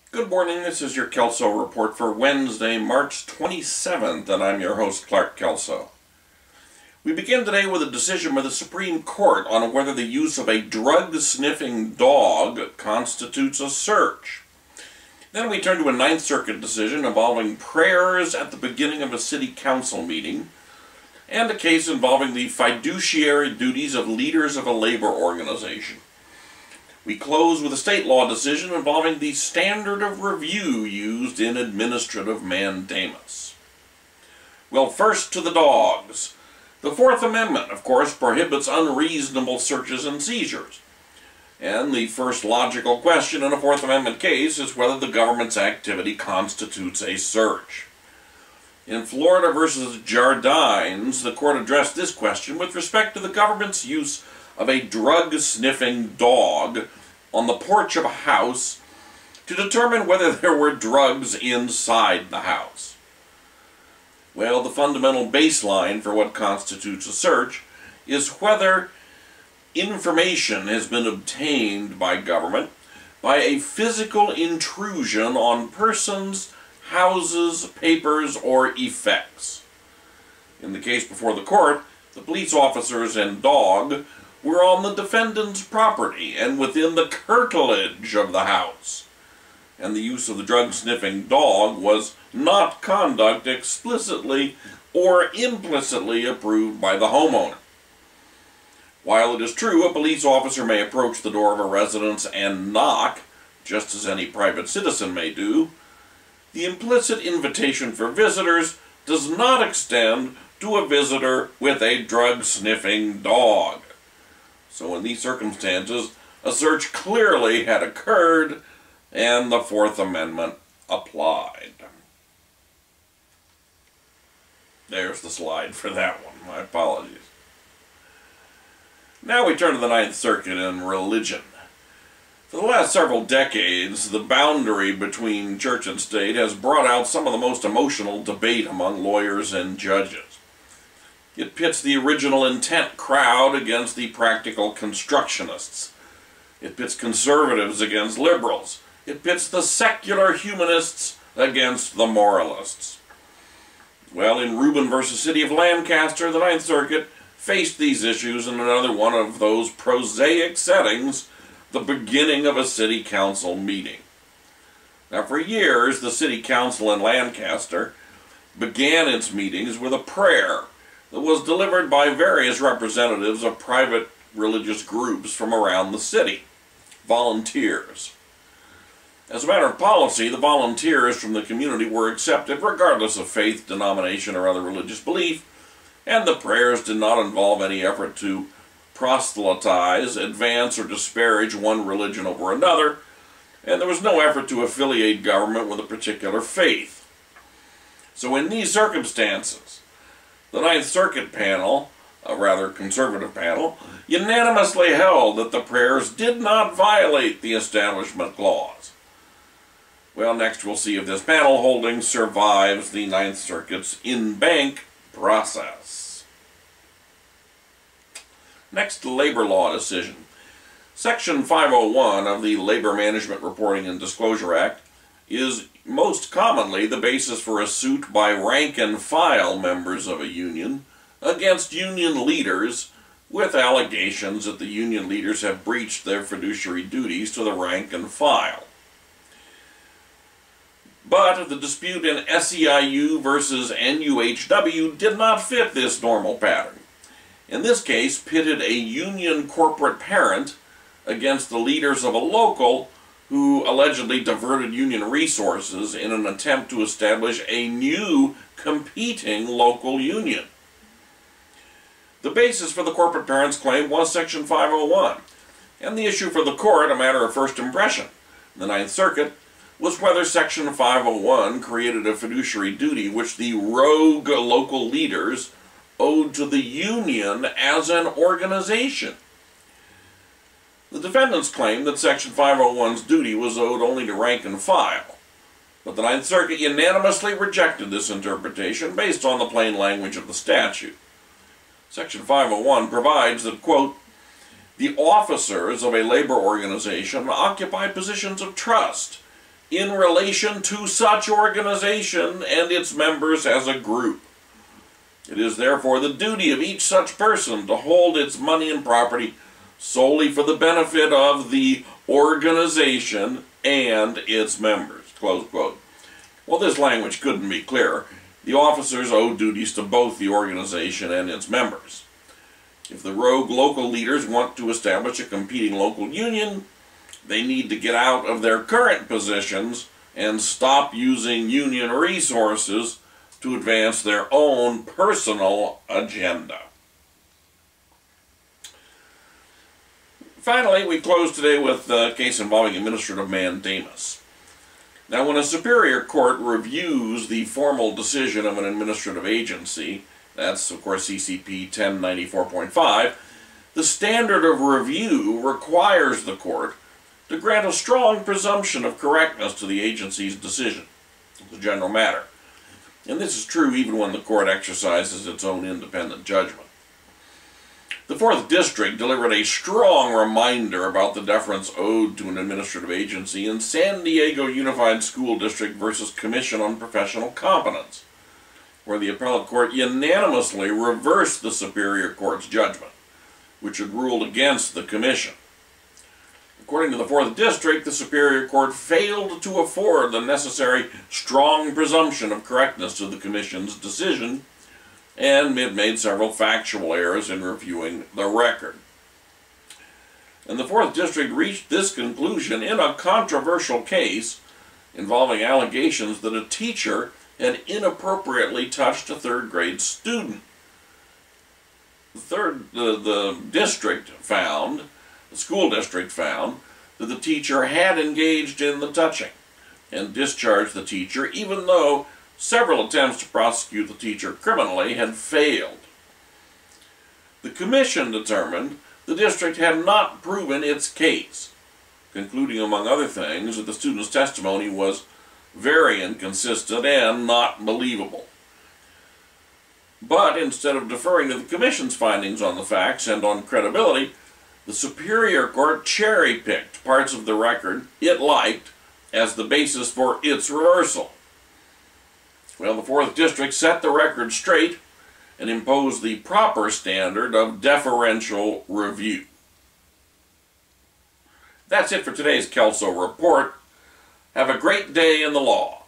Good morning, this is your Kelso Report for Wednesday, March 27th, and I'm your host, Clark Kelso. We begin today with a decision by the Supreme Court on whether the use of a drug-sniffing dog constitutes a search. Then we turn to a Ninth Circuit decision involving prayers at the beginning of a city council meeting, and a case involving the fiduciary duties of leaders of a labor organization. We close with a state law decision involving the standard of review used in administrative mandamus. Well, first to the dogs. The Fourth Amendment, of course, prohibits unreasonable searches and seizures. And the first logical question in a Fourth Amendment case is whether the government's activity constitutes a search. In Florida v. Jardines, the court addressed this question with respect to the government's use of a drug-sniffing dog on the porch of a house to determine whether there were drugs inside the house. Well, the fundamental baseline for what constitutes a search is whether information has been obtained by government by a physical intrusion on persons, houses, papers, or effects. In the case before the court, the police officers and dog were on the defendant's property and within the curtilage of the house, and the use of the drug-sniffing dog was not conduct explicitly or implicitly approved by the homeowner. While it is true a police officer may approach the door of a residence and knock, just as any private citizen may do, the implicit invitation for visitors does not extend to a visitor with a drug-sniffing dog. So in these circumstances, a search clearly had occurred, and the Fourth Amendment applied. There's the slide for that one. My apologies. Now we turn to the Ninth Circuit and religion. For the last several decades, the boundary between church and state has brought out some of the most emotional debate among lawyers and judges. It pits the original intent crowd against the practical constructionists. It pits conservatives against liberals. It pits the secular humanists against the moralists. Well, in Rubin v. City of Lancaster, the Ninth Circuit faced these issues in another one of those prosaic settings, the beginning of a city council meeting. Now, for years, the city council in Lancaster began its meetings with a prayer that was delivered by various representatives of private religious groups from around the city, volunteers. As a matter of policy, the volunteers from the community were accepted regardless of faith, denomination, or other religious belief, and the prayers did not involve any effort to proselytize, advance, or disparage one religion over another, and there was no effort to affiliate government with a particular faith. So in these circumstances, the Ninth Circuit panel, a rather conservative panel, unanimously held that the prayers did not violate the Establishment Clause. Well, next we'll see if this panel holding survives the Ninth Circuit's in-bank process. Next, labor law decision. Section 501 of the Labor Management Reporting and Disclosure Act is most commonly the basis for a suit by rank-and-file members of a union against union leaders with allegations that the union leaders have breached their fiduciary duties to the rank-and-file. But the dispute in SEIU versus NUHW did not fit this normal pattern. In this case, pitted a union corporate parent against the leaders of a local who allegedly diverted union resources in an attempt to establish a new competing local union. The basis for the corporate parent's claim was Section 501, and the issue for the court, a matter of first impression, in the Ninth Circuit, was whether Section 501 created a fiduciary duty which the rogue local leaders owed to the union as an organization. The defendants claimed that Section 501's duty was owed only to rank and file, but the Ninth Circuit unanimously rejected this interpretation based on the plain language of the statute. Section 501 provides that, quote, the officers of a labor organization occupy positions of trust in relation to such organization and its members as a group. It is therefore the duty of each such person to hold its money and property solely for the benefit of the organization and its members." Close quote. Well, this language couldn't be clearer. The officers owe duties to both the organization and its members. If the rogue local leaders want to establish a competing local union, they need to get out of their current positions and stop using union resources to advance their own personal agenda. Finally, we close today with a case involving administrative mandamus. Now, when a superior court reviews the formal decision of an administrative agency, that's of course CCP 1094.5, the standard of review requires the court to grant a strong presumption of correctness to the agency's decision. It's a general matter. And this is true even when the court exercises its own independent judgment. The 4th District delivered a strong reminder about the deference owed to an administrative agency in San Diego Unified School District versus Commission on Professional Competence, where the appellate court unanimously reversed the Superior Court's judgment, which had ruled against the Commission. According to the 4th District, the Superior Court failed to afford the necessary strong presumption of correctness to the Commission's decision, and it made several factual errors in reviewing the record. And the 4th District reached this conclusion in a controversial case involving allegations that a teacher had inappropriately touched a 3rd grade student. The school district found that the teacher had engaged in the touching and discharged the teacher even though several attempts to prosecute the teacher criminally had failed. The Commission determined the district had not proven its case, concluding among other things that the student's testimony was very inconsistent and not believable. But instead of deferring to the Commission's findings on the facts and on credibility, the Superior Court cherry-picked parts of the record it liked as the basis for its reversal. Well, the 4th District set the record straight and imposed the proper standard of deferential review. That's it for today's Kelso Report. Have a great day in the law.